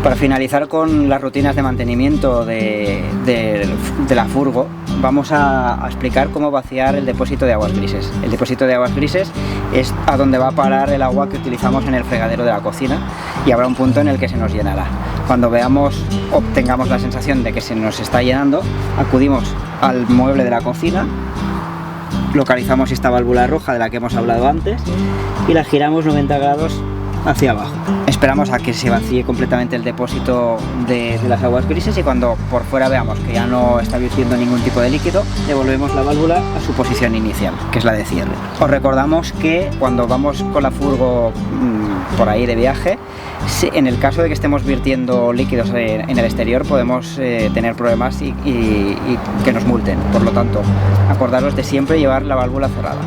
Para finalizar con las rutinas de mantenimiento de la furgo, vamos a explicar cómo vaciar el depósito de aguas grises. El depósito de aguas grises es a donde va a parar el agua que utilizamos en el fregadero de la cocina, y habrá un punto en el que se nos llenará. Cuando veamos o tengamos la sensación de que se nos está llenando, acudimos al mueble de la cocina, localizamos esta válvula roja de la que hemos hablado antes y la giramos 90 grados hacia abajo. Esperamos a que se vacíe completamente el depósito de las aguas grises, y cuando por fuera veamos que ya no está virtiendo ningún tipo de líquido, devolvemos la válvula a su posición inicial, que es la de cierre. Os recordamos que cuando vamos con la furgo por ahí de viaje, en el caso de que estemos virtiendo líquidos en el exterior, podemos tener problemas y que nos multen. Por lo tanto, acordaros de siempre llevar la válvula cerrada.